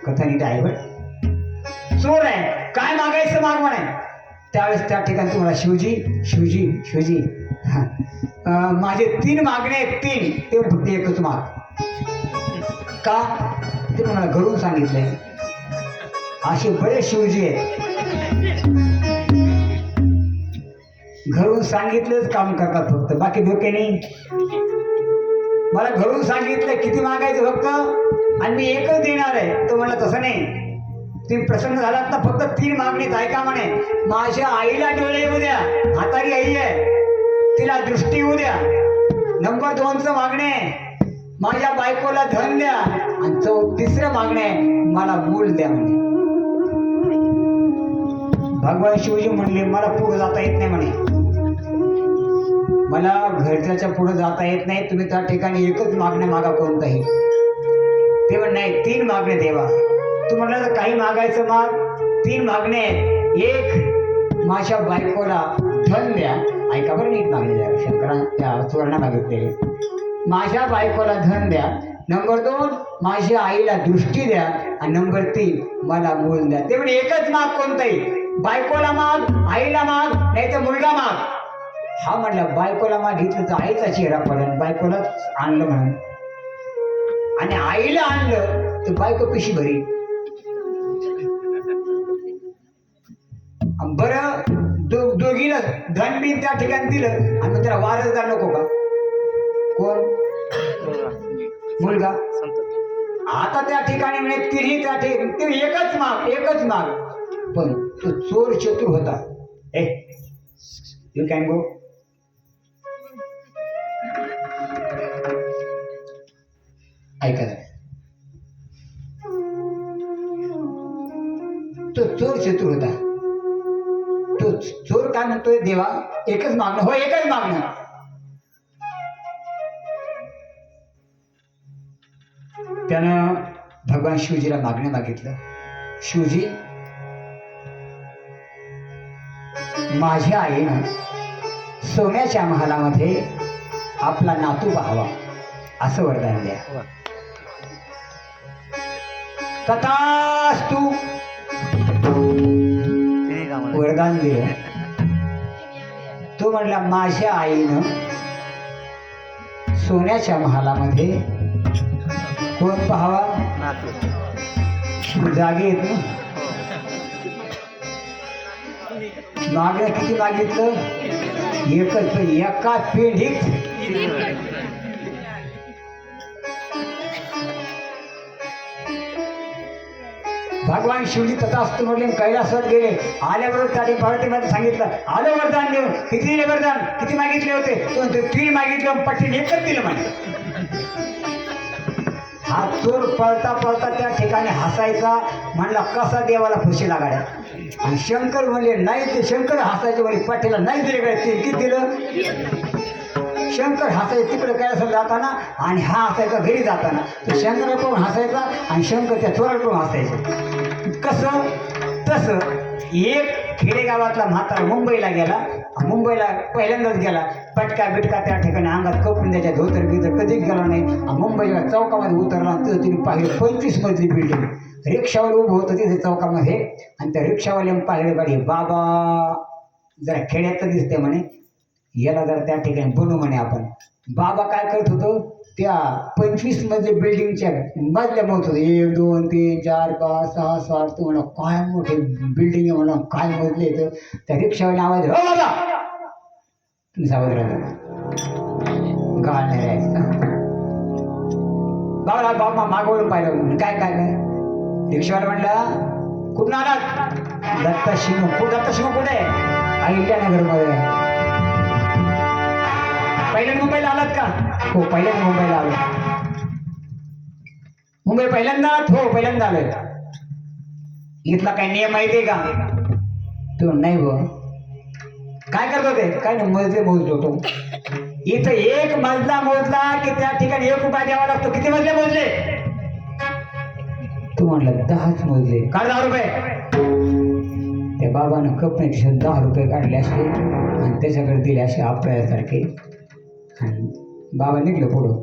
कथा नीट आहे बरं. चोर आहे, काय मागायचं माग म्हणे. त्यावेळेस त्या ठिकाणी तुम्हाला शिवजी शिवजी शिवजी माझे 3 मागणे आहेत, 3. ते फक्त एकच माग. का ते मला घरून सांगितलंय. असे बरेच शिवजी आहेत, घरून सांगितलंच काम करतात फक्त, बाकी डोके नाही. मला घरून सांगितलं किती मागायचं फक्त, आणि मी एकच देणार आहे. तो म्हणला तसं नाही, तुम्ही प्रसन्न झालात ना, फक्त 3 मागणीत ऐका म्हणे. माझ्या आईला डोळे येऊ द्या, म्हातारी आई आहे, तिला दृष्टी येऊ द्या. नंबर 2चं मागणे, माझ्या बायकोला धन द्या. आणि 3रं मागणे, मला मूल द्या म्हणे. भगवान शिवजी म्हणले मला पुढे जाता येत नाही म्हणे, मला घरच्याच्या पुढे जाता येत नाही. तुम्ही त्या ठिकाणी एकच मागणे मागा कोणताही. ते म्हण नाही, 3 मागणे देवा. तू म्हटलं तर काही मागायचं माग. 3 मागणे, एक माझ्या बायकोला धन द्या. ऐका बरं नीट मागणे द्या, शंकरा त्या चोरांना मागितलेले. माझ्या बायकोला धन द्या. नंबर 2 माझ्या आईला दृष्टी द्या. आणि नंबर 3 मला मूल द्या. ते म्हणजे एकच माग कोणताही. बायकोला माग, आईला माग, नाही तर मुलगा माग. हा म्हटला बायकोला मागितलं तर आईचा चेहरा पडेल, बायकोलाच आणलं म्हणून. आणि आईला आणलं तर बायको पिशी भरी. बरं दोघीला धन बिन त्या ठिकाणी दिलं, आणि त्याला वारसदार नको का? कोण? मुलगा. आता त्या ठिकाणी म्हणजे तिन्ही त्या ठिकाणी ते एकच माग, एकच माग. पण तो चोर चतुर होता. You can go. ऐका, तो चोर चतुर होता. तो चोर काय म्हणतोय, देवा एकच मागणं. हो, एकच मागणं. त्यानं भगवान शिवजीला मागणं मागितलं. शिवजी, माझ्या आईनं सोन्याच्या महालामध्ये आपला नातू पाहावा असं वरदान द्या. तथास्तु. वरदान दिलं. तो म्हणला माझ्या आईनं सोन्याच्या महालामध्ये कोण पाहावा? जागे येत ना. मागणं किती मागितलं? एकच. एका पिढीत भगवान शिवजी तथास्तु म्हटले, कैलासवर गेले. आल्याबरोबर त्या पार्टीमध्ये सांगितलं, आलं वरदान देऊन. किती दिले वरदान? किती मागितले होते? 3 मागितले, पट्टीने एकच दिलं म्हणे. हा चोर पळता पळता त्या ठिकाणी हसायचा. म्हणला कसा देवाला खुशी लागाड्या. आणि शंकर म्हणले नाही, ते शंकर हसायचे म्हणे, पाठीला नाही दिले काय? ते किती दिलं? शंकर हसायचं तिकडे कैलासाला जाताना, आणि हा हसायचा घरी जाताना. तो शंकराला पण हसायचा आणि शंकर त्या चोराला पण हसायचं. कसं? तसं एक खेडेगावातला म्हातारा मुंबईला गेला. मुंबईला पहिल्यांदाच गेला. पटका बिटका त्या ठिकाणी अंगात कपून त्याच्या धोतर बितर कधीच गेला नाही. मुंबईला चौकामध्ये उतरला. तर तिने पाहिलं 25 मजली बिल्डिंग. रिक्षावर उभं होतं तिथे चौकामध्ये. आणि त्या रिक्षावाल्यानं पाहिलं गाडी, बाबा जरा खेड्यात तर दिसते म्हणे, याला जरा त्या ठिकाणी बनू म्हणे आपण. बाबा काय करत होतो, त्या 25 मजली बिल्डिंगच्या मजल्या मोठ होतं. 1 2 3 4 5 6 7. तू म्हणा काय मोठे बिल्डिंग आहे, म्हणा काय मजले येतं. त्या रिक्षावाले आवाज, हो बाबा तुम्ही सावध राहता, गाळ नाही राहायचं. बाबा बाबा मागवून पाहिलं. काय काय काय? रिक्षावाला म्हणला कुठून आलात? दत्ता शिंगू. कुठं दत्ता शिंगू कुठे आहे? अहिल्यानगरमध्ये. पहिल्यांदा मुंबईला आलात का? हो पहिल्यांदा मुंबईला आलो. मुंबई पहिल्यांदाच? हो पहिल्यांदा आलोय. इथला काही नियम माहिती आहे का? तो नाही व. काय करतो ते? काय नाही, मजले मोजतो तो. इथं 1 मजला मोजला की त्या ठिकाणी 1 रुपया द्यावा लागतो. किती मजले मोजले? तू म्हणला 10च मोजले. काढ 10 रुपये. त्या बाबानं कपड्याचे 10 रुपये काढले असे आणि त्याच्याकडे दिले असे आपल्यासारखे. बाबा निघलं पुढं.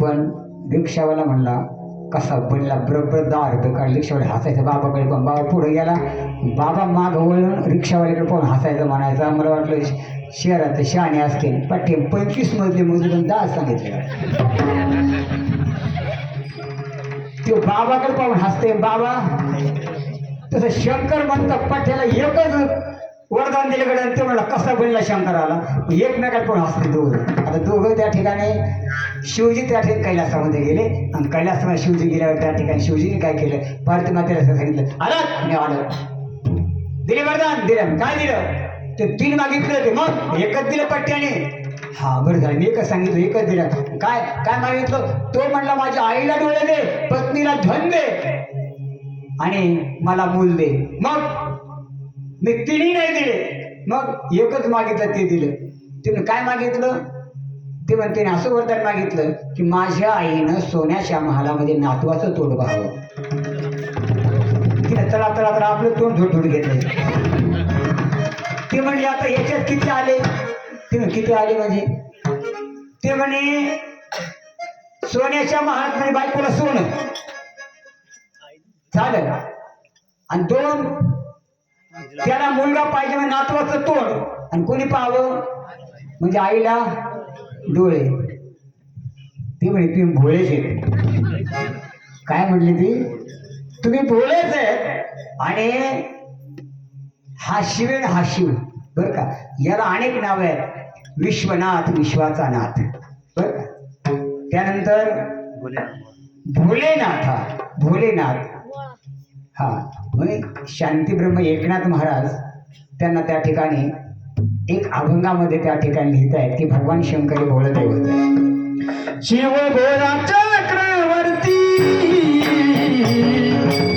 पण रिक्षावाला म्हणला कसा बनला, बरोबर 10 रुपये काढले. रिक्षावाले हसायचं बाबाकडे, पण बाबा पुढे गेला. बाबा माग वळून रिक्षावाल्याकडे पाहून हसायचं, म्हणायचा मला वाटलं शहरात शहाणे असतील, पट्टे 25 मजले मजून 10 सांगितले. तो बाबाकडे पाहून हसते बाबा. तसं शंकर म्हणतात पठ्याला एकच वरदान दिल्याकडे, ते म्हणला कसा बनला शंकराला. एकमेकाला पण हसते दोघं. आता दोघं त्या ठिकाणी शिवजी त्या ठिकाणी कैलासामध्ये गेले, आणि कैलासामध्ये शिवजी गेल्यावर त्या ठिकाणी शिवजीने काय केलं, पार्वती मातेला सांगितलं आलं. मी आलं, दिले वरदान दिलं. काय दिलं ते 3 मागितलं ते, मग एकच दिलं पट्ट्याने. हा बरं झालं, मी एकच सांगितलं, एकच दिलं. काय काय मागितलं, तो म्हणला माझ्या आईला डोळे दे, पत्नीला धन दे, आणि मला मूल दे. मग मी 3ही नाही दिले, मग एकच मागितलं ते दिलं. तिने काय मागितलं ते म्हणते, असं वरदान मागितलं की माझ्या आईनं सोन्याच्या महालामध्ये नातवाचं तोंड पाहावं. तिने तळा तळा तळा आपलं तोंड धुडधुड घेतलं. ते म्हणले आता याच्यात किती आले. ते किती आले म्हणजे, ते म्हणे सोन्याच्या महालात म्हणजे बायकोला सोनं झालं, आणि 2 त्याला मुलगा पाहिजे म्हणजे नातवाचं तोंड, आणि कोणी पाहावं म्हणजे आईला डोळे. ते म्हणे तुम्ही भोळेच आहेत. काय म्हटले ती, तुम्ही भोळेच आहेत, आणि हा शिवेण हा शिव बरं का, याला अनेक नाव आहेत. विश्वनाथ, विश्वाचा नाथ बरं का. त्यानंतर भोलेनाथ, हा भोलेनाथ. हा म्हणजे शांतीब्रह्म एकनाथ महाराज त्यांना त्या ठिकाणी एक अभंगामध्ये त्या ठिकाणी लिहित आहेत की भगवान शंकर भोळ दैवत आहे. शिव भोळा चक्रवर्ती,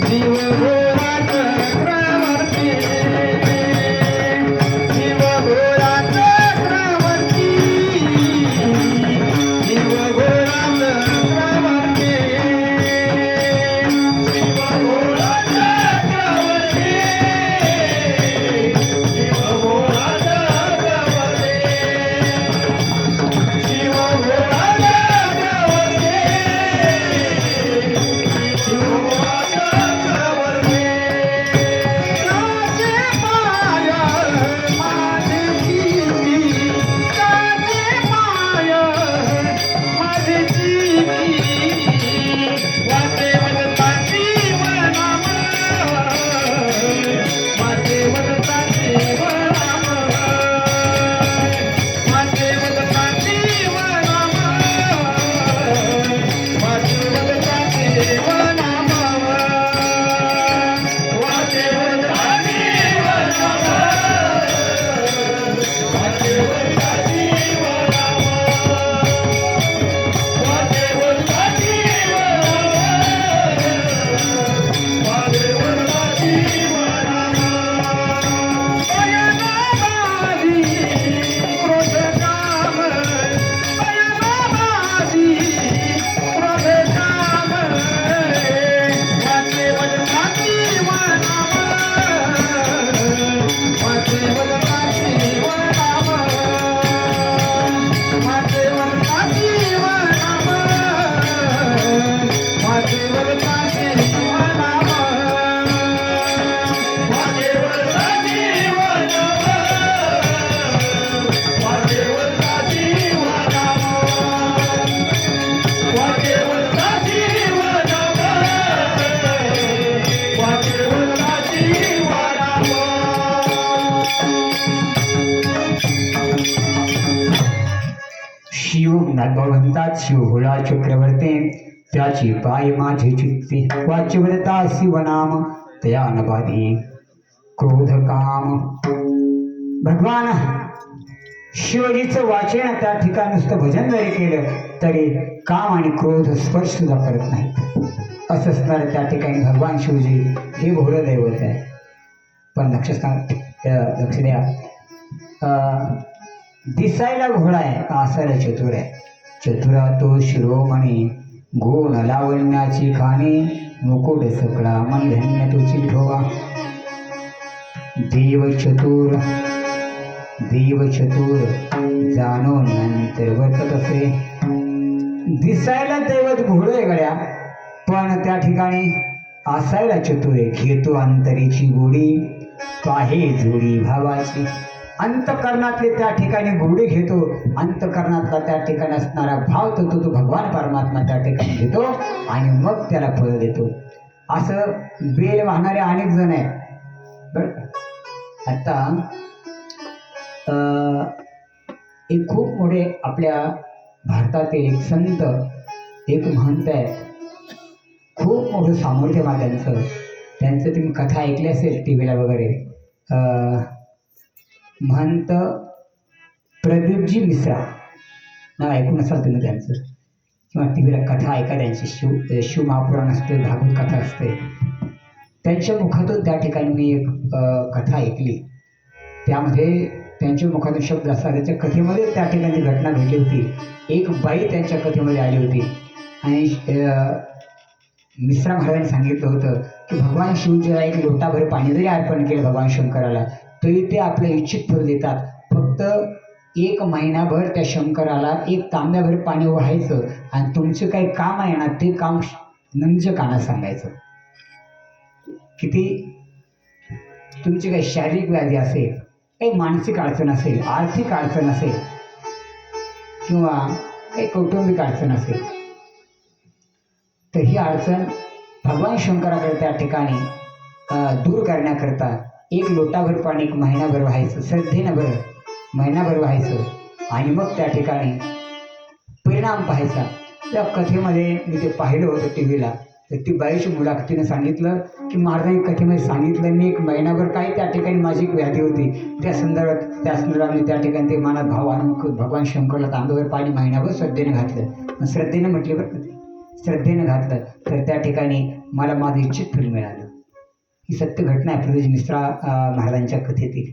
शिव भोळा चक्रवर्ती, शिव भोळा चक्रवर्ती, शिव भोळा चक्रवर्ती, शिव भोळा चक्रवर्ती, शिव भोळा चक्रवर्ती, शिव भोळा चक्रवर्ती, शिव भोळा चक्रवर्ती. काचे पाय माझे जीवी, काचे पाय माझे जीवी, वाटे वदता जीवनाम, वाटे वदता जीवनाम, वाटे वदता जीवनाम, वाटे वदता जीवनाम, वाटे वदता जीवनाम, वाटे वदता जीवनाम, वाटे वदता जीवनाम, वाटे वदता जीवनाम. अयनाबादी क्रोध काम, अयनाबादी क्रोध काम, वाटे वदता जीवनाम, वाटे वदता जीवनाम, वाटे वदता जीवनाम, वाटे वदता जीवनाम, वाटे वदता जीवनाम, वाटे वदता जीवनाम, वाटे वदता जीवनाम, वाटे वदता जीवनाम. शिव भगवंतात शिव भोळा चक्रवर्ती, त्याची पाय माझे चित्ती, वाच्यवदता शिवनाम, तया नबाधी क्रोध काम. भगवान शिवजीचं वाचन त्या ठिकाणी नुसतं भजन जरी केलं तरी काम आणि क्रोध स्पर्श सुद्धा करत नाहीत. असं असणारं त्या ठिकाणी भगवान शिवजी हे भोळं दैवत आहे. पण लक्ष द्या, दिसायला घोडा आहे, असायला चतुर आहे. चतुरा तो शिरोमणी, गुण लावण्याची खाणी, मुकुट सकळा मन धन्य तुझी ठोवा. देव चतुर, देव चतुर जाणून नंतर वर्तत असे. दिसायला दैवत घोडं आहे गड्या, पण त्या ठिकाणी असायला चतुरे, घेतो अंतरीची गोडी पाहे जोडी भावाची. अंतकरणातले त्या ठिकाणी गोडी घेतो, अंतकरणातला त्या ठिकाणी असणारा भाव तो भगवान परमात्मा त्या ठिकाणी घेतो आणि मग त्याला फळ देतो. असं बेल वाहणारे अनेक जण आहेत बरं का. आता एक खूप मोठे आपल्या भारतातील एक संत, एक महंत आहे, खूप मोठं सामर्थ्य त्यांचं तुम्ही कथा ऐकली असेल टी व्हीला वगैरे. महंत प्रदीपजी मिश्रा नाव ऐकून असाल तुम्ही त्यांचं, किंवा टी व्हीला कथा ऐका त्यांची. शिव महापुराण असते, भागवत कथा असते, त्यांच्या मुखातून त्या ठिकाणी मी एक कथा ऐकली. त्यामध्ये त्यांच्या मुखातून शब्द असतात, त्याच्या कथेमध्ये त्या ठिकाणी घटना घडली होती. एक बाई त्यांच्या कथेमध्ये आली होती आणि मिश्रा महाराजांनी सांगितलं होतं की भगवान शिवजीला एक लोटाभर पाणी जरी अर्पण केलं भगवान शंकराला तरी ते आपलं इच्छित फळ देतात. फक्त 1 महिनाभर त्या शंकराला 1 तांब्याभर पाणी वाहायचं आणि तुमचं काही काम आहे ना ते काम नंदच्या कानात सांगायचं. किती तुमची काही शारीरिक व्याधी असेल, काही मानसिक अडचण असेल, आर्थिक अडचण असेल, किंवा काही कौटुंबिक अडचण असेल, तर ही अडचण भगवान शंकराकडे त्या ठिकाणी दूर करण्याकरता 1 लोटाभर पाणी 1 महिनाभर व्हायचं, श्रद्धेनं बरं महिनाभर व्हायचं आणि मग त्या ठिकाणी परिणाम पाहायचा. त्या कथेमध्ये मी ते पाहिलं होतं टी व्हीला. तर ती बाईची मुलाखतीनं सांगितलं की महाराजांनी कथेमध्ये सांगितलं मी 1 महिनाभर काय त्या ठिकाणी माझी एक व्याधी होती, त्या संदर्भात मी त्या ठिकाणी ते मनात भाव आणून भगवान शंकरला तांब्यावर पाणी महिनाभर श्रद्धेनं घातलं. श्रद्धेनं म्हटले बरं का, श्रद्धेनं घातलं तर त्या ठिकाणी मला माझं इच्छित फळ मिळालं. ही सत्य घटना आहे प्रदीप मिश्रा महाराजांच्या कथेतील.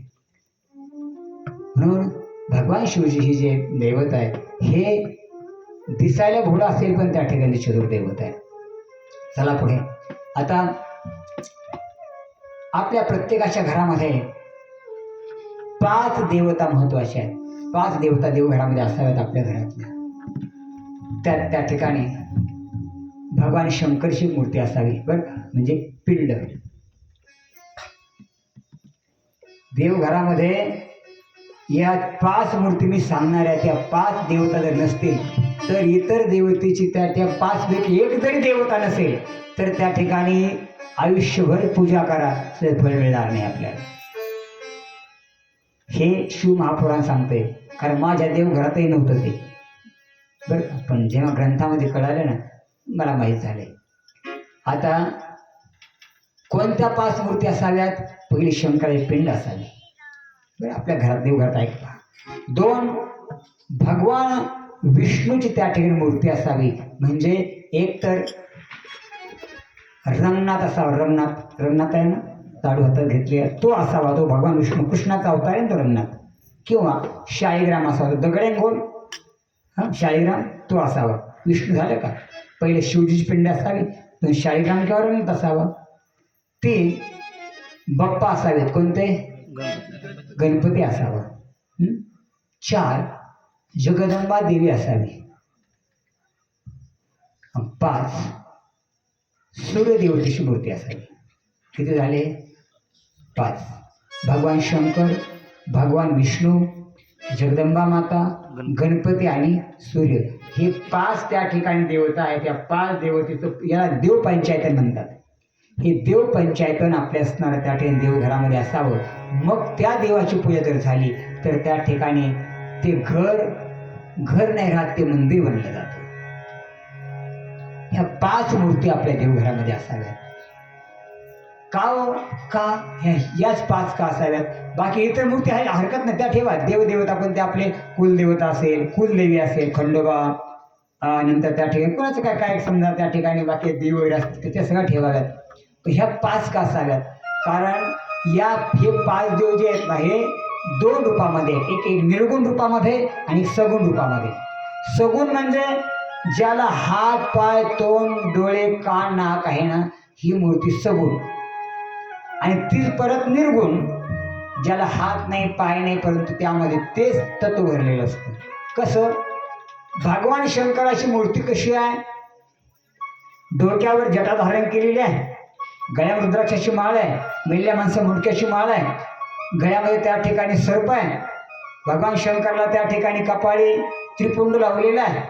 म्हणून भगवान शिवजी ही जे दैवत आहे हे दिसायला भोळा असेल पण त्या ठिकाणी चतुर दैवत आहे. चला पुढे. आता आपल्या प्रत्येकाच्या घरामध्ये 5 देवता महत्वाच्या आहेत. 5 देवता देवघरामध्ये असाव्यात आपल्या घरातल्या. त्या ठिकाणी भगवान शंकरची मूर्ती असावी बरं, म्हणजे पिंड. देवघरामध्ये या 5 मूर्ती मी सांगणाऱ्या त्या 5 देवता जर नसतील तर इतर देवतेची त्या 5 पैकी एक जरी देवता नसेल तर त्या ठिकाणी आयुष्यभर पूजा करा तर फळ मिळणार नाही आपल्याला. हे शिव महापुराण सांगते, कारण माझ्या देवघरातही नव्हतं ते बरं. पण जेव्हा ग्रंथामध्ये कळालं ना मला माहीत झाले. आता कोणत्या 5 मूर्ती असाव्यात? पहिली शंकराची पिंड असावी बरं आपल्या घरात, देवघरात ऐका. 2 भगवान विष्णूची त्या ठिकाणी मूर्ती असावी, म्हणजे एक तर रंगनाथ असावा. रंगनाथ आहे ना, लाडू हातात घेतले तो असावा, तो भगवान विष्णू कृष्णाचा अवतार आहे तो रंगनाथ. किंवा शाळीग्राम असावा, दगडेंगोल शाळीग्राम तो असावा. विष्णू झालं का? पहिले शिवजीची पिंड असावी, 2 शाळीग्राम किंवा रंगनाथ असावा. 3 बाप्पा असावेत, कोणते? गणपती असावा. 4 जगदंबा देवी असावी. 5 सूर्यदेवतेची मूर्ती असावी. किती झाले? 5. भगवान शंकर, भगवान विष्णू, जगदंबा माता, गणपती आणि सूर्य, हे 5 त्या ठिकाणी देवता आहेत. त्या 5 देवतेचं याला देवपंचायतन म्हणतात. हे देवपंचायतन आपल्या असणारं त्या ठिकाणी देवघरामध्ये असावं. मग त्या देवाची पूजा जर झाली तर त्या ठिकाणी ते घर नाही राहत, ते मंदिर बनलं जातं. ह्या 5 मूर्ती आपल्या देवघरामध्ये असाव्यात. का याच 5 का असाव्यात? बाकी इतर मूर्ती आहे हरकत नाही, त्या ठेवा. देवदेवता पण ते आपले कुलदेवता असेल, कुलदेवी असेल, खंडोबा, नंतर त्या ठिकाणी कोणाचं काय काय समजा त्या ठिकाणी बाकी देव वगैरे असतील त्या सगळ्या ठेवाव्यात. तर ह्या 5 का असाव्यात? कारण हे 5 देव जे आहेत ना हे 2 रूपामध्ये, एक निर्गुण रूपामध्ये आणि सगुण रूपामध्ये. सगुण म्हणजे ज्याला हात, पाय, तोंड, डोळे, कान, नाक आहे ना, ही मूर्ती सगुण. आणि ती परत निर्गुण, ज्याला हात नाही, पाय नाही, परंतु त्यामध्ये तेच तत्व भरलेलं असतं. कसं? भगवान शंकराची मूर्ती कशी आहे? डोक्यावर जटा धारण केलेली आहे, गळ्यावर रुद्राक्षाची माळ आहे, मेल्या माणसं मुंडक्याची माळ आहे, गळ्यामध्ये त्या ठिकाणी सर्प आहे, भगवान शंकरला त्या ठिकाणी कपाळी त्रिपुंड लावलेला आहे,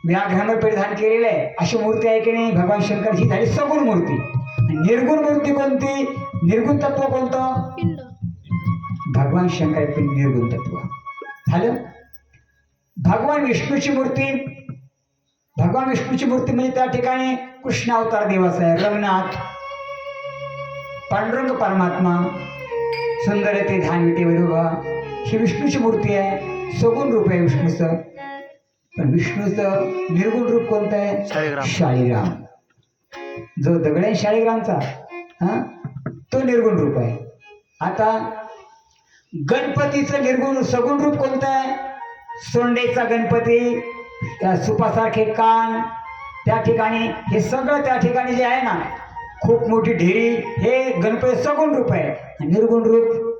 व्याघ्रांवर परिधान केलेलं आहे. अशी मूर्ती आहे की नाही भगवान शंकर, ही झाली सगुण मूर्ती. निर्गुण मूर्ती कोणती? निर्गुण तत्व कोणतं? भगवान शंकर पण निर्गुण तत्व झालं. भगवान विष्णूची मूर्ती, भगवान विष्णूची मूर्ती म्हणजे त्या ठिकाणी कृष्ण अवतार देवाचा आहे, रंगनाथ, पांडुरंग परमात्मा, सुंदर ते धानविटे वैभवा, ही विष्णूची मूर्ती आहे. सगुण रूप आहे विष्णूचं. पण विष्णूचं निर्गुण रूप कोणतं आहे? शाळीग्राम. जो दगड आहे शाळीग्रामचा, तो निर्गुण रूप आहे. आता गणपतीचं निर्गुण सगुण रूप कोणतं आहे? सोंडेचा गणपती, सुपासारखे कान, त्या ठिकाणी हे सगळं त्या ठिकाणी जे आहे ना, खूप मोठी ढेरी, हे गणपती सगुण रूप आहे. निर्गुण रूप,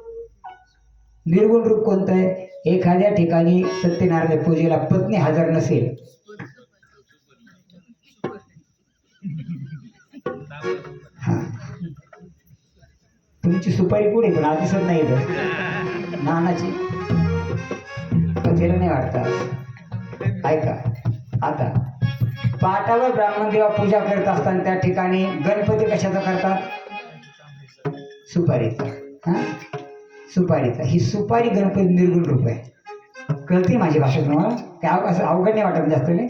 निर्गुण रूप कोणतं आहे? एखाद्या ठिकाणी सत्यनारायण पूजेला पत्नी हजर नसेल, हा, तुमची सुपारी पुढे पण आज दिसत नाही इथं नानाची, पतीला नाही वाटत. ऐका, आता पाटावर ब्राह्मण देवा पूजा करत असताना त्या ठिकाणी गणपती कशाचा करतात? सुपारीचा. हा, सुपारीचा. ही सुपारी गणपती निर्गुण रूप आहे. कळते माझी भाषा तुम्हाला? काय असं अवघड नाही वाटत जास्त नाही.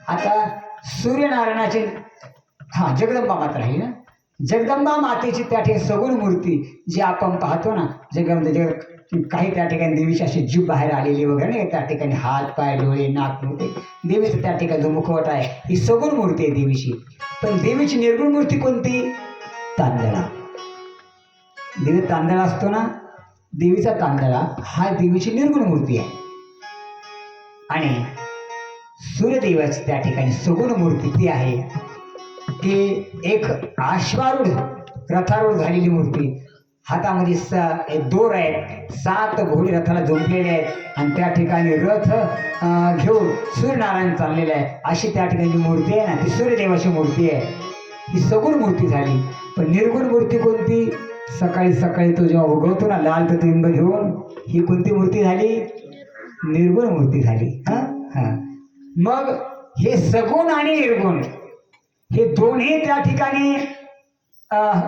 आता सूर्यनारायणाचे, हा, जगदंबा माता राहील ना, जगदंबा मातेची त्या ठिकाणी सगुण मूर्ती जी आपण पाहतो ना, काही त्या ठिकाणी देवीची अशी जीभ बाहेर आलेली वगैरे नाही, त्या ठिकाणी हात पाय डोळे नाक नव्हते, देवीचं त्या ठिकाणी जो मुखवटा आहे ही सगुण मूर्ती आहे देवीची. पण देवीची निर्गुण मूर्ती कोणती? तांदळा. देवी तांदळा असतो ना, देवीचा तांदळा हा देवीची निर्गुण मूर्ती आहे. आणि सूर्यदेवाची त्या ठिकाणी सगुण मूर्ती ती आहे, ती एक अश्वारूढ रथारूढ झालेली मूर्ती. हातामध्ये दोर आहेत, 7 घोडे रथाला झोपलेले आहेत आणि त्या ठिकाणी रथ घेऊन सूर्यनारायण चाललेले आहे. अशी त्या ठिकाणी मूर्ती आहे ना, ती सूर्यदेवाची मूर्ती आहे. ही सगुण मूर्ती झाली. पण निर्गुण मूर्ती कोणती? सकाळी सकाळी तो जेव्हा उगवतो ना लाल प्रतिबिंब घेऊन, ही कोणती मूर्ती झाली? निर्गुण मूर्ती झाली. हा हा. मग हे सगुण आणि निर्गुण हे दोन्ही त्या ठिकाणी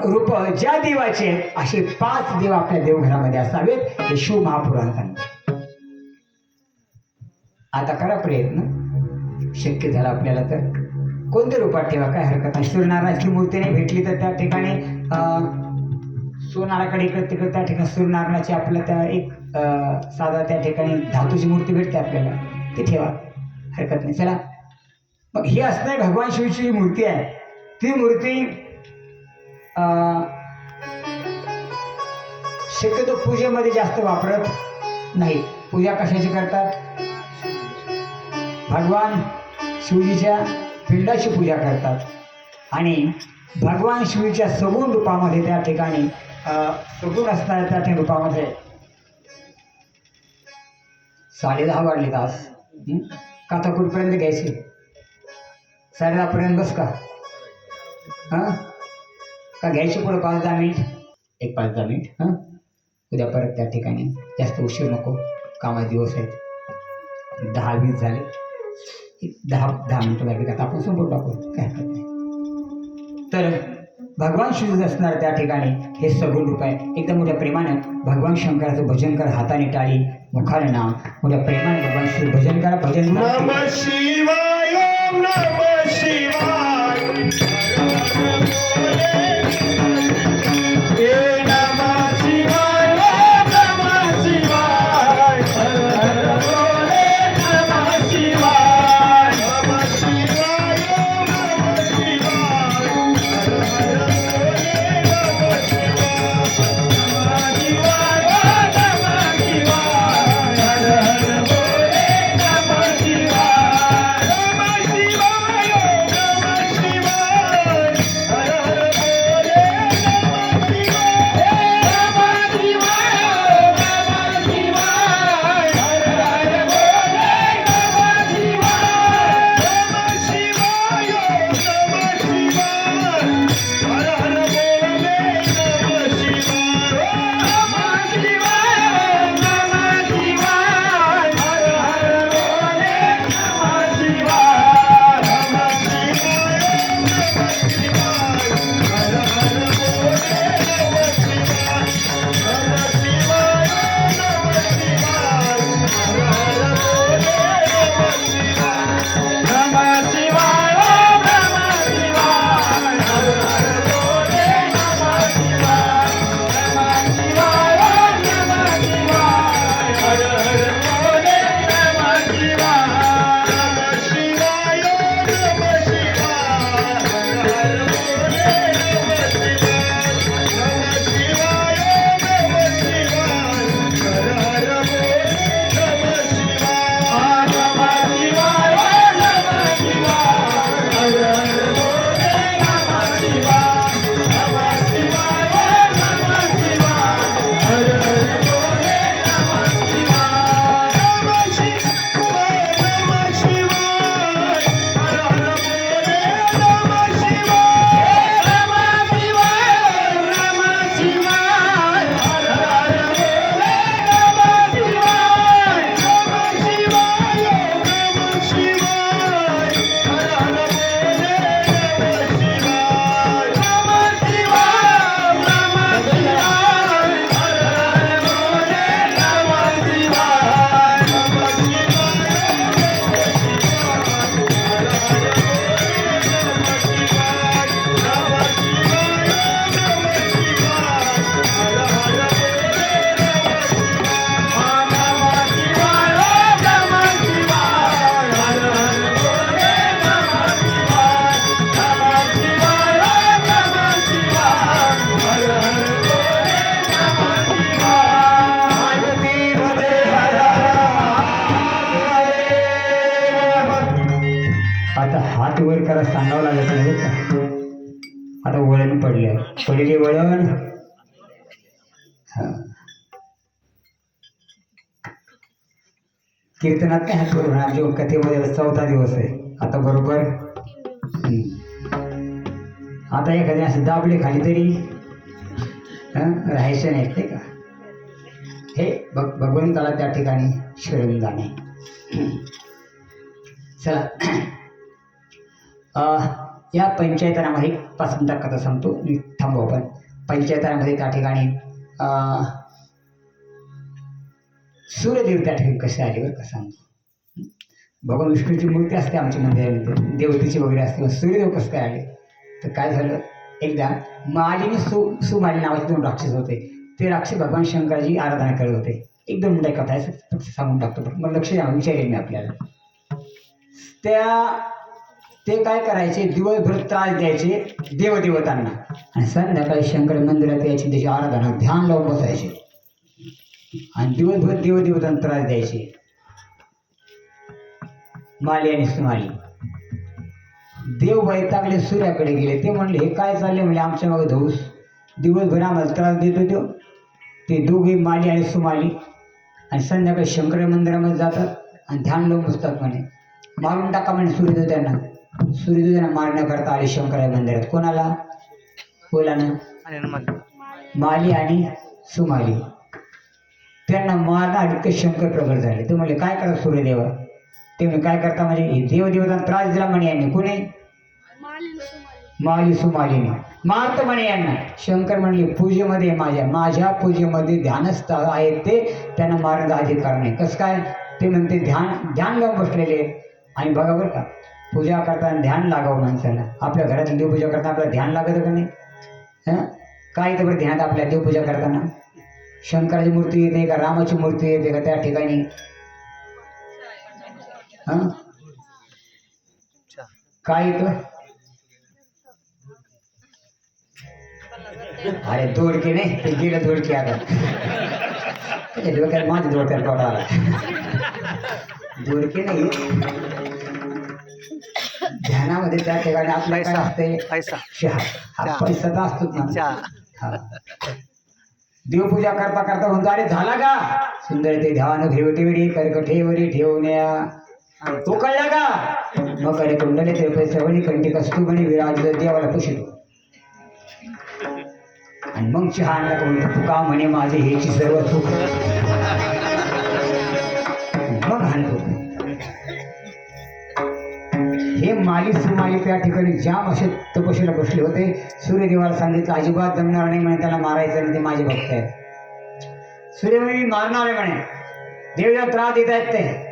रूप ज्या देवाचे असे 5 देव आपल्या देवघरामध्ये असावेत, हे शिव महापुराण सांगतात. आता करा प्रयत्न, शक्य झाला आपल्याला तर कोणत्या रूपात ठेवा, काय हरकत नाही. सूर्यनारायणाची मूर्ती नाही भेटली तर त्या ठिकाणी सूर्यनारायणाकडे इकडे तिकडे त्या ठिकाणी सूर्यनारायणाची आपल्या त्या एक साधा त्या ठिकाणी धातूची मूर्ती भेटते आपल्याला, ती ठेवा, हरकत नाही. चला, मग ही असणारी भगवान शिवची मूर्ती आहे. ती मूर्ती शक्यतो पूजेमध्ये जास्त वापरत नाही. पूजा कशाची करतात? भगवान शिवजीच्या पिंडाची पूजा करतात. आणि भगवान शिवजीच्या सगुण रूपामध्ये त्या ठिकाणी सगुण असणाऱ्या त्या ठिकाणी रूपामध्ये 10:30 वाजले तास. कथा कुठपर्यंत घ्यायची? 10:30 बस का? हां, का घ्यायची पुढं 5-10 मिनिट? एक 5-10 मिनिट. हां, उद्या परत त्या ठिकाणी जास्त उशीर नको, कामाचे दिवस आहेत. 10-20 झाले, 10 मिनिटं लागली का आपण संपून टाकू, काय हरकत नाही. तर भगवान शिव असणार त्या ठिकाणी हे सगुण रूप आहे. एकदम मोठ्या प्रेमानं भगवान शंकराचं भजन करा, हाताने टाळी, मुखाने नाम, मोठ्या प्रेमाने भगवान शिव भजन करा. भजन नमः शिवाय, नमः शिवाय. चालत नाही बरं का. आता वळण पडलं, पडले वळण. हा कीर्तनात नाही हात करून हा जो कथेमध्ये 4था दिवस आहे आता बरोबर. आता एखाद्या असं दाबले खाली तरी राहायचं नाही ते का. हे भगवंताला त्या ठिकाणी शरण जाणे. चला या पंचायतनामध्ये 5 मिनिटात कथा सांगतो मी, थांबू आपण. पंचायतनामध्ये त्या ठिकाणी सूर्यदेव त्या ठिकाणी कसे आले बरं का सांगतो. भगवान विष्णूची मूर्ती असते आमच्या मंदिरामध्ये, देवतेची वगैरे असते. मग सूर्यदेव कसं काय आले तर काय झालं, एकदा मालिनी सुमाली नावाचे 2 राक्षस होते. ते राक्षस भगवान शंकराची आराधना करत होते. 1-2 मिनिटं कथा आहे, फक्त सांगून टाकतो. मग लक्ष द्या, विचारेल मी आपल्याला. ते काय करायचे, दिवसभर त्रास द्यायचे देवदेवतांना आणि संध्याकाळी शंकर मंदिरात यायचे, त्याची आराधना ध्यान लावून बसायचे आणि दिवसभर देवदेवतांना त्रास द्यायचे. माली आणि सुमाली देव वैतागले, सूर्याकडे गेले. ते म्हणले हे काय चालले, म्हणजे आमच्या मागे धौस, दिवसभर आम्हाला त्रास देतो तो. ते दोघे माली आणि सुमाली आणि संध्याकाळी शंकर मंदिरामध्ये जातात आणि ध्यान लावून बसतात. म्हणे मारून टाका म्हणे सूर्यदेव त्यांना. सूर्यदेव त्यांना मारण्याकरता आले शंकर मंदिरात. कोणाला, बोला ना, माली आणि सुमाली. त्यांना मारणार इतके शंकर प्रगट झाले. ते म्हणले काय करा सूर्यदेवा. ते म्हणजे काय करता, म्हणजे देवदेवतांना त्रास दिला म्हणे यांनी. कोणी, माली सुमालीने मारतो म्हणे यांना. शंकर म्हणले पूजेमध्ये माझ्या पूजेमध्ये ध्यानस्थ आहेत ते, त्यांना मारण्याचा अधिकार नाही. कसं काय, ते म्हणते ध्यान लावून बसलेले. आणि बघा बरं का, पूजा करताना ध्यान लागावं माणसाला. आपल्या घरातली देवपूजा करताना आपल्याला ध्यान लागतं का नाही. काय येतं बरं ध्यानात आपल्या देवपूजा करताना. शंकराची मूर्ती येते का, रामाची मूर्ती येते का त्या ठिकाणी. काय येतं, अरे दोडके नाही, ते गेलं दोडके. आता डोक्यात माझ्या डोक्यात तोडा आला. दोडके नाही, ध्यानामध्ये त्या ठिकाणी आपल्या काय असते, चहा. हा पैसा तर असतोच ना. देवपूजा करता करता म्हणतो अरे झाला का, सुंदर ते ध्यान घेवटेवरी कर्कठेवरी ठेवण्या. तो कळला का, मग अरे कुंडले ते पैसे वळी कंठी कस्तू म्हणे विराज देवाला पुशितो. आणि मग चहा आणला का म्हणतो तुका म्हणे माझे हेची सर्व सुख. मग हाणतो. हे माली सुमाली त्या ठिकाणी जाम असे तपशीला बसले होते. सूर्यदेवाला सांगितलं अजिबात जमणार नाही म्हणे, त्याला मारायचं नाही, ते माझे भक्त आहेत. सूर्यदेव मारणार आहे म्हणे, देवाला त्रास देत आहेत ते.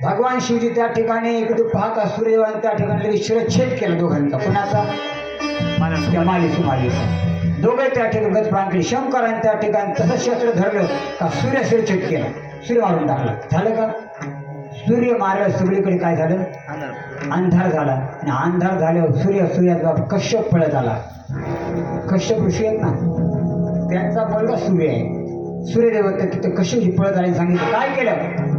भगवान शिवजी त्या ठिकाणी इकडे पाहता सूर्यदेवाने त्या ठिकाणी शिरच्छेद केला दोघांचा. कुणाचा, त्या माली सुमालीचा. दोघे त्या ठिकाणी गत प्राण केले. शंकराने त्या ठिकाणी तसं शस्त्र धरलं का सूर्य शिरच्छेद केला, सूर्य मारून टाकला. झालं का, सूर्य मारला. सगळीकडे काय झालं, अंधार झाला. आणि अंधार झाल्यावर सूर्याचा कश्यप पळत आला. कश्यप ऋषी आहेत ना, त्यांचा मुलगा सूर्य आहे. सूर्यदेव तिथं कश्यपची पळत आले. सांगितलं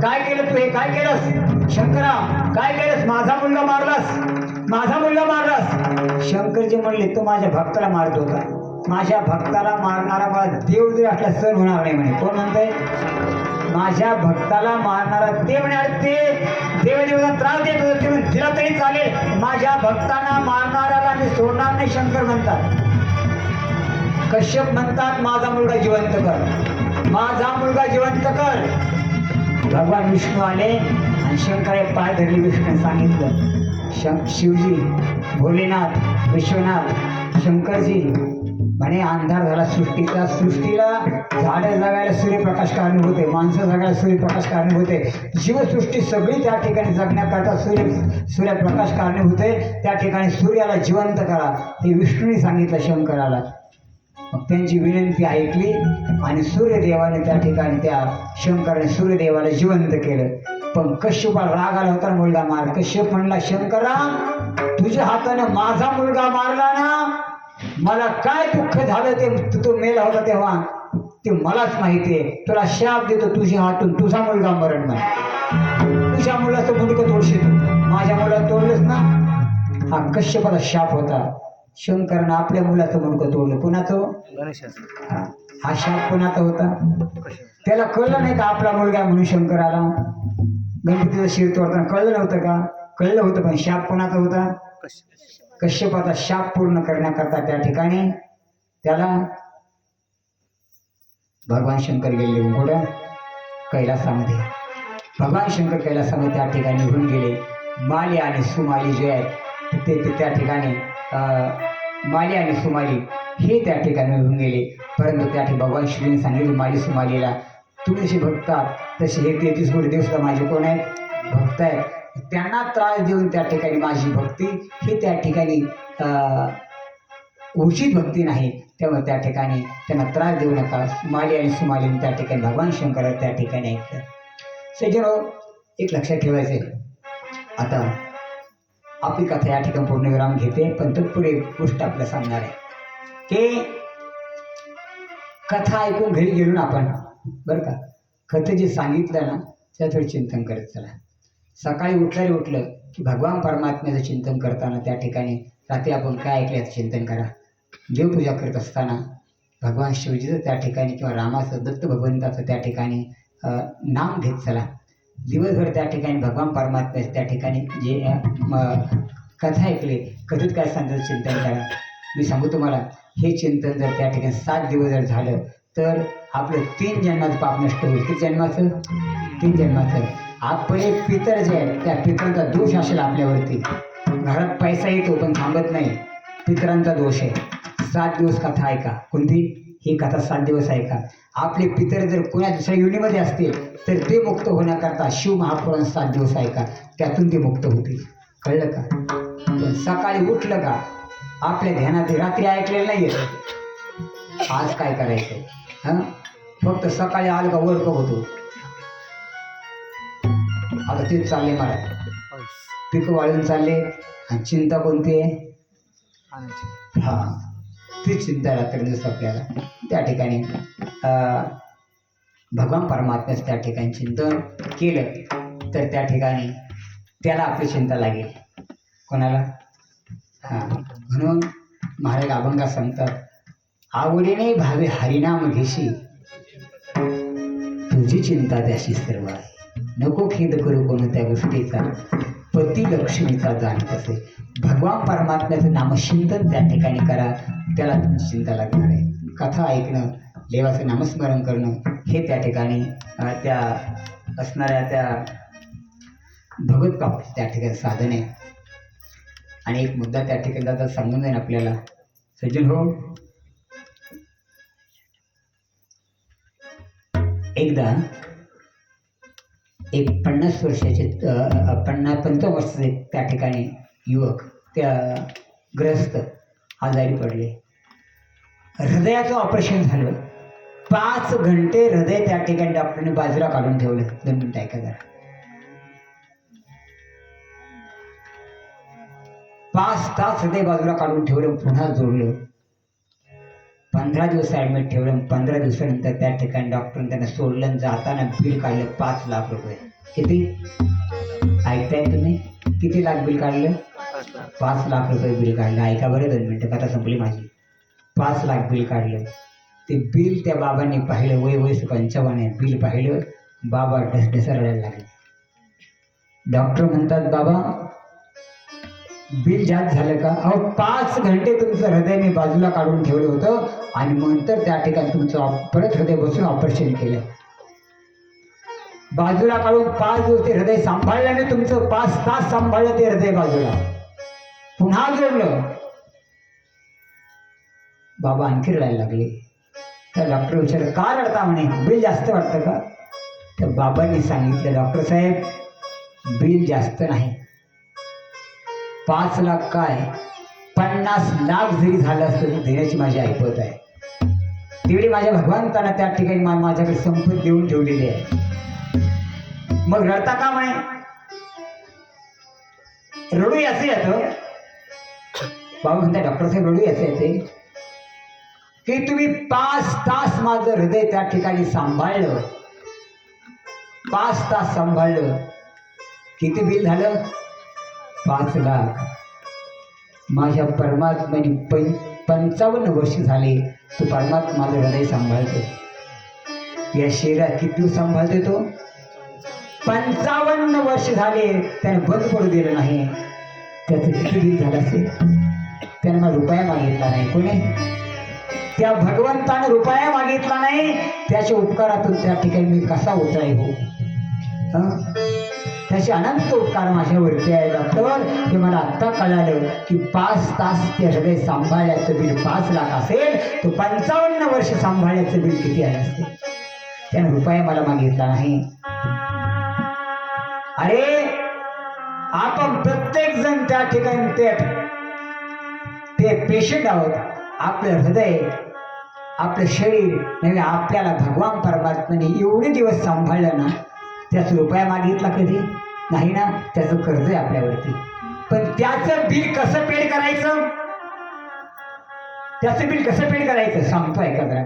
काय केलं तू, हे काय केलंस शंकरा, काय केलंस, माझा मुलगा मारलास. शंकरजी म्हणले तो माझ्या भक्ताला मारत होता. माझ्या भक्ताला मारणारा मला देव जरी असला सण होणार नाही म्हणे. कोण म्हणतंय, माझ्या भक्ताला मारणारा ते म्हणे. अरे ते देवदेवता त्रास देत होते, ते म्हणे तिला तरी चालेल, माझ्या भक्तांना मारणाऱ्याला मी सोडणार नाही. शंकर म्हणतात, कश्यप म्हणतात माझा मुलगा जिवंत कर, माझा मुलगा जिवंत कर. भगवान विष्णू आले आणि शंकर पाय धरले. विष्णूने सांगितलं शिवजी, भोलेनाथ, विश्वनाथ, शंकरजी म्हणे अंधार झाला सृष्टीला झाडं जगायला सूर्यप्रकाश कारणीभूत होते, माणसं जगायला सूर्यप्रकाश कारणीभूत होते, जीवसृष्टी सगळी त्या ठिकाणी जगण्याकरता सूर्यप्रकाश कारणीभूत आहे. त्या ठिकाणी सूर्याला जिवंत करा हे विष्णूने सांगितलं शंकराला. मग त्यांची विनंती ऐकली आणि सूर्यदेवाने त्या ठिकाणी त्या शंकराने सूर्यदेवाला जिवंत केलं. पण कश्यपाला राग आला होता, मुलगा मार. कश्यप म्हणला शंकरा, तुझ्या हाताने माझा मुलगा मारला ना, मला काय दुःख झालं ते तो मेला होता तेव्हा ते मलाच माहिती आहे. तुला शाप देतो, तुझ्या हातून तुझा मुलगा मरण म्हणे. तुझ्या मुलाचं मुलगा तोडशील, माझ्या मुलाला तोडलंच ना. हा कश्यपाचा शाप होता. शंकरानं आपल्या मुलाचं मुंडकं तोडलं. कुणाचं? हा शाप कोणाचा होता? त्याला कळलं नाही का आपला मुलगा आहे म्हणून शंकर आला. गणपतीचं शिर तोडताना कळलं नव्हतं का? कळलं होतं, पण शाप कोणाचा होता? कश्यपाचा शाप पूर्ण करण्याकरता त्या ठिकाणी त्याला भगवान शंकर गेले कुठं? कैलासामध्ये. भगवान शंकर कैलासामध्ये त्या ठिकाणी निघून गेले. माली आणि सुमाली जे आहेत ते त्या ठिकाणी माली आणि सुमाली हे त्या ठिकाणी निघून गेले. परंतु त्या ठिकाणी भगवान श्रीने सांगितले माली सुमालीला, तुम्ही जसे भक्त आहात तसे हे 33 कोटी देव सुद्धा माझे कोण आहेत? भक्त आहेत. त्यांना त्रास देऊन त्या ठिकाणी माझी भक्ती ही त्या ठिकाणी उचित भक्ती नाही. त्यामुळे त्या ठिकाणी त्यांना त्रास देऊ नका. माली आणि सुमालीने त्या ठिकाणी भगवान शंकर त्या ठिकाणी ऐकलं. सज्जनो, एक लक्षात ठेवायचे, आता आपली कथा या ठिकाणी पूर्णविराम घेते, पण तत्पूर्वी एक गोष्ट आपल्याला सांगणार आहे की कथा ऐकून घरी गेलो ना आपण, बरं का, कथा जे सांगितलं ना त्याचं चिंतन करत चला. सकाळी उठलं की भगवान परमात्म्याचं चिंतन करताना त्या ठिकाणी रात्री आपण काय ऐकलं याचं चिंतन करा. देवपूजा करत असताना भगवान शिवजीचं त्या ठिकाणी किंवा रामाचं दत्त भगवंताचं त्या ठिकाणी नाम घेत चला. दिवसभर त्या ठिकाणी भगवान परमात्म्याचं त्या ठिकाणी जे कथा ऐकले, कथेत काय सांगतात चिंतन करा. मी सांगू तुम्हाला, हे चिंतन जर त्या ठिकाणी 7 दिवस जर झालं तर आपलं 3 जन्माचं पाप नष्ट होईल. किती जन्माचं? 3 जन्माचं. आपले पितर जे आहेत त्या पितरांचा दोष असेल आपल्यावरती. घरात पैसा येतो पण थांबत नाही, पितरांचा दोष आहे. 7 दिवस कथा ऐका. कोणती? ही कथा 7 दिवस ऐका. आपले पितर जर कोणा दुसऱ्या योनीमध्ये असतील तर ते मुक्त होण्याकरता शिव महापुराण 7 दिवस ऐका, त्यातून ते मुक्त होतील. कळलं का? पण सकाळी उठलं का आपल्या ध्यानात रात्री ऐकलेलं नाही येत. आज काय करायचं? हां, फक्त सकाळी आलं का वर होतो. आता तेच चालले मला, पीक वाळून चालले आणि चिंता कोणती आहे? हां, ती चिंता रात्री आपल्याला त्या ठिकाणी भगवान परमात्म्याचं त्या ठिकाणी चिंतन केलं तर त्या ठिकाणी त्याला आपली चिंता लागेल. कोणाला? हां, म्हणून महाराज अभंगात सांगतात, आवडीने भावे हरिनाम घेशी, तुझी चिंता त्याशी सर्व आहे. नको खेद करू कोणत्या गोष्टीचा, पती लक्ष्मीचा जाणत असे. भगवान परमात्म्याचं नामचिंतन त्या ठिकाणी करा, त्याला तुमची चिंता लागणार आहे. कथा ऐकणं, देवाचं नामस्मरण करणं हे त्या ठिकाणी त्या असणाऱ्या त्या भगवत प्राप्ती त्या ठिकाणी साधन आहे. आणि एक मुद्दा त्या ठिकाणी दादा सांगून जाईन आपल्याला. सज्जन हो, एकदा एक 50 वर्षाचे 55 वर्षाचे त्या ठिकाणी युवक त्या ग्रस्त आजारी पडले. हृदयाचं ऑपरेशन झालं. 5 घंटे हृदय त्या ठिकाणी डॉक्टरने बाजूला काढून ठेवलं. 2 मिनिटं ऐका जरा. 5 तास हृदय बाजूला काढून ठेवलं, पुन्हा जोडलं. 15 दिवस ॲडमिट ठेवलं. 15 दिवसानंतर त्या ठिकाणी डॉक्टरने त्यांना सोडलं. जाताना बिल काढलं 5 लाख रुपये. किती ऐकताय तुम्ही? किती लाख बिल काढलं? 5 लाख रुपये बिल काढलं. ऐका बरं, 2 मिनिटं, कथा संपली माझी. 5 लाख बिल काढलं. ते बिल त्या बाबांनी पाहिलं. वय 55 आहे. बिल पाहिलं. बाबा ढसढस रडायला लागले. डॉक्टर म्हणतात, बाबा बिल जास्त झालं का? अहो, 5 घंटे तुमचं हृदय मी बाजूला काढून ठेवलं होतं आणि नंतर त्या ठिकाणी तुमचं परत हृदय बसून ऑपरेशन केलं. बाजूला काढून 5 दिवस ते हृदय सांभाळलं नाही तुमचं. 5 तास सांभाळलं ते हृदय बाजूला, पुन्हा जोडलं. बाबा आणखी रडायला लागले. तर डॉक्टर विचारलं, का रडता? म्हणे बिल जास्त वाटतं का? तर बाबांनी सांगितलं, डॉक्टर साहेब बिल जास्त नाही. 5 लाख काय, 50 लाख जरी झालं असतं तर देण्याची माझी ऐपत आहे. तेवढी माझ्या भगवंतानं त्या ठिकाणी माझ्याकडे संपत्ती देऊन ठेवलेली आहे. मग रडता का? म्हणे रडू असं येतं. बाबा म्हणता, डॉक्टर साहेब रडू असं येते की तुम्ही 5 तास माझं हृदय त्या ठिकाणी सांभाळलं. 5 तास सांभाळलं. किती बिल झालं? 5 लाख. माझ्या परमात्म्याने 55 वर्ष झाले तो परमात्मा माझं हृदय सांभाळतो. या शरीरात किती दिवस सांभाळते तो? 55 वर्ष झाले त्याने बंद पडू दिलं नाही. त्याचं किती दिवस झालं असेल? त्याने मला रुपया मागितला नाही. कोणी? त्या भगवंताने रुपया मागितला नाही. त्याच्या उपकारातून त्या ठिकाणी मी कसा उतराय हो? त्याचे अनंत उपकार माझ्यावरती आहे डॉक्टर. हे मला आत्ता कळालं की 5 तास ते हृदय सांभाळण्याचं बिल 5 लाख असेल, तो 55 वर्ष सांभाळण्याचं बिल किती आहे असेल? त्याने रुपया मला मागितला नाही. अरे आपण प्रत्येक जण त्या ठिकाणी ते पेशंट आहोत. आपलं हृदय, आपलं शरीर नव्हे, आपल्याला भगवान परमात्म्याने एवढे दिवस सांभाळलं ना, त्याचं रुपया मागितला कधी नाही ना. त्याचं कर्ज आहे आपल्यावरती. पण त्याचं बिल कसं पेड करायचं? त्याचं बिल कसं पेड करायचं सांगतो ऐका जरा.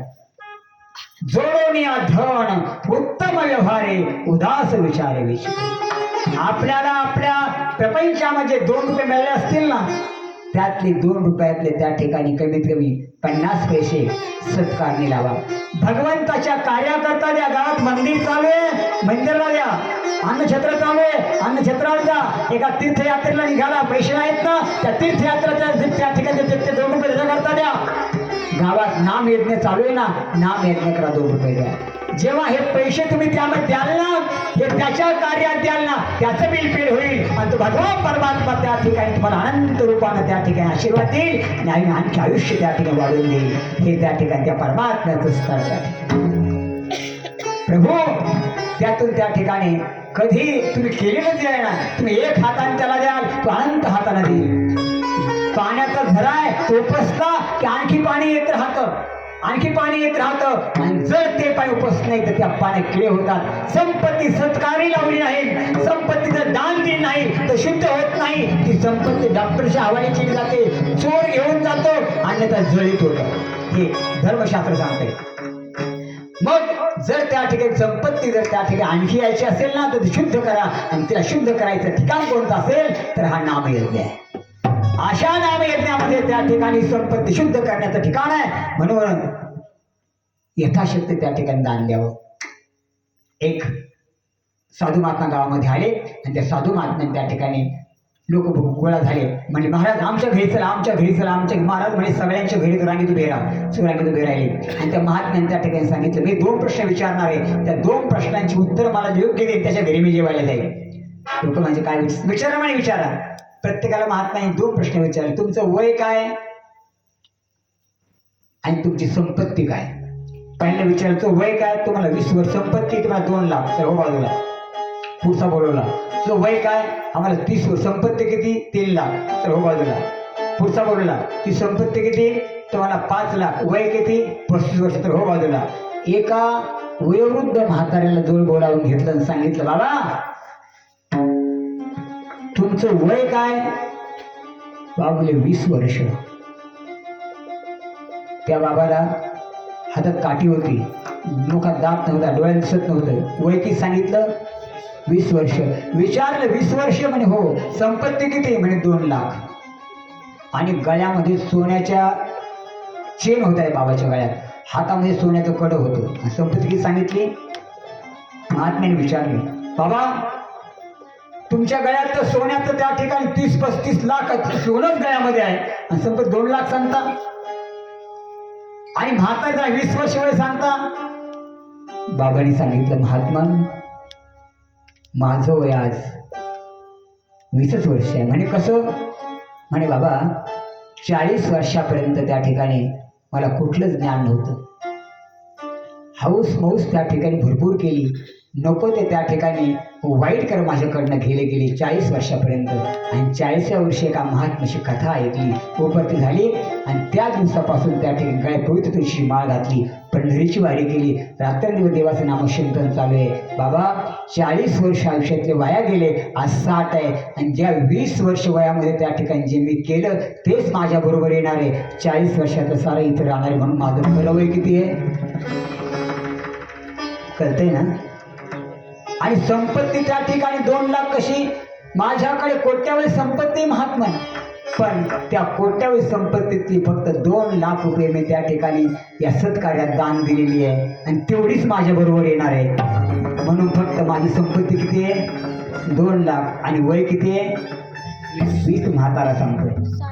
जोडोनिया धन उत्तम व्यवहारे उदास विचारे विचार. आपल्याला आपल्या प्रपंचामध्ये 2 रुपये मिळाले असतील ना, त्यातले 2 रुपयातले त्या ठिकाणी कमीत कमी 50 पैसे सत्कारने लावा. भगवंताच्या कार्याकरता द्या. गावात मंदिर चालू आहे, मंदिराला द्या. अन्नछत्र चालू आहे, अन्नछत्राला द्या. एका तीर्थयात्रेला निघाला, पैसे नाहीत ना, त्या तीर्थयात्रेच्या त्या ठिकाणी 2 रुपये करता द्या. गावात नाम यज्ञ चालू आहे ना, नाम यज्ञ करा, 2 रुपये द्या. जेव्हा हे पैसे तुम्ही त्यामध्ये द्याल ना, हे त्याच्या कार्यात द्याल ना, त्याचं बिल पेड होईल. आणि तो भगवान परमात्मा त्या ठिकाणी तुम्हाला अनंत रूपानं त्या ठिकाणी आशीर्वाद देईल आणि आणखी आयुष्य त्या ठिकाणी वाढवून देईल. हे त्या ठिकाणी त्या परमात्म्याचं स्तर. प्रभू त्यातून त्या ठिकाणी कधी तुम्ही केलेलंच आहे ना, तुम्ही 1 हाताने त्याला द्याल, तो अनंत हाताने देईल. पाण्याचा झरा आहे, तो उपसला की आणखी पाणी येत राहतं, आणखी पाणी येत राहतं. आणि जर ते पाणी उपसत नाही तर त्या पाण्यात किडे होतात. संपत्ती सत्कारी लावली नाही, संपत्तीचं दान दिलं नाही तर शुद्ध होत नाही. ती संपत्ती डॉक्टरच्या हवाली केली जाते, चोर घेऊन जातो, अन्यथा जळीत होतं. हे धर्मशास्त्र सांगते. मग जर त्या ठिकाणी संपत्ती जर त्या ठिकाणी आणखी यायची असेल ना, तर ती शुद्ध करा. आणि तिला शुद्ध करायचं ठिकाण कोणतं असेल तर हा नामयज्ञ आहे. अशा नामयज्ञामध्ये त्या ठिकाणी संपत्ती शुद्ध करण्याचं ठिकाण आहे. म्हणून यथाशक्ती त्या ठिकाणी दान द्यावं. एक साधू महात्मा गावामध्ये आले आणि त्या साधू महात्म्याने त्या ठिकाणी लोक गोळा झाले. म्हणजे महाराज आमच्या घरी चला, आमच्या घरी चला, आमच्या महाराज म्हणजे सगळ्यांच्या घरी रांगेत उभे राहा. सुरांगेत उभे राहिले. आणि त्या महात्म्याने त्या ठिकाणी सांगितलं, मी 2 प्रश्न विचारणार आहे, त्या 2 प्रश्नांची उत्तर मला योग्य देईल त्याच्या घरी मी जेवायला जाईल. लोक म्हणजे काय विचारा म्हणे विचारा. प्रत्येकाला महात्म्याने 2 प्रश्न विचारले. तुमचं वय काय आणि तुमची संपत्ती काय? पहिलं विचारलं वय काय? तुम्हाला 20 वर्ष, संपत्ती तुम्हाला 2 लाख, तर हो बाजूला. पुढचा बोलवला, तो वय काय? आम्हाला 30 वर्ष, संपत्ती किती? 3 लाख, तर हो बाजूला. पुढचा बोलवला, ती संपत्ती किती? तुम्हाला 5 लाख, वय किती? 35 वर्ष, तर हो बाजूला. एका वयोवृद्ध म्हाताऱ्याला जवळ बोलावून घेतलं आणि सांगितलं, बाबा तुमचं वय काय? बाबूले 20 वर्ष. त्या बाबाला हातात काठी होती, मुखात दात नव्हता, डोळ्यात दिसत नव्हतं. वय किती सांगितलं? 20 वर्ष. विचारलं 20 वर्ष म्हणे हो. संपत्ती किती? म्हणे 2 लाख. आणि गळ्यामध्ये सोन्याच्या चेन होत्या बाबाच्या गळ्यात, हातामध्ये सोन्याचं कडं होतं. संपत्ती किती सांगितली? महात्म्याने विचारले, बाबा तुमच्या गळ्यात तर सोन्याचं त्या ठिकाणी 30-35 लाख सोनच गळ्यामध्ये आहे आणि संपत्ती 2 लाख सांगता, आणि म्हातारा 20 वर्ष वय सांगता. बाबांनी सांगितलं, महात्मा माझं वय आज 20च वर्ष आहे. म्हणे कसं? म्हणे बाबा 40 वर्षापर्यंत त्या ठिकाणी मला कुठलंच ज्ञान नव्हतं. हाऊस मौस त्या ठिकाणी भरपूर केली, नको ते त्या ठिकाणी वाईट कर माझ्याकडनं गेले 40 वर्षापर्यंत. आणि 40व्या वर्षी एका महात्म्याची कथा ऐकली, उपरती झाली आणि त्या दिवसापासून त्या ठिकाणी काय पवित्र तुळशी माळ घातली, पंढरीची वारी केली, रात्रंदिवस देवाचं नामचिंतन चालू आहे. बाबा 40 वर्ष आयुष्यातले वाया गेले, आज 60 आहे. आणि ज्या 20 वर्ष वयामध्ये त्या ठिकाणी जे मी केलं तेच माझ्या बरोबर येणार आहे. 40 वर्षाचं सारं इथं राहणार आहे. म्हणून माझं खरं वय किती आहे कळतंय ना? आणि संपत्ती त्या ठिकाणी 2 लाख कशी? माझ्याकडे कोट्यावधी संपत्ती महात्मा, पण त्या कोट्यावधी संपत्तीतली फक्त 2 लाख रुपये मी त्या ठिकाणी या सत्कार्यात दान दिलेली आहे आणि तेवढीच माझ्या बरोबर येणार आहे. म्हणून फक्त माझी संपत्ती किती आहे 2 लाख आणि वय किती आहे 20 म्हातारा सांगतोय.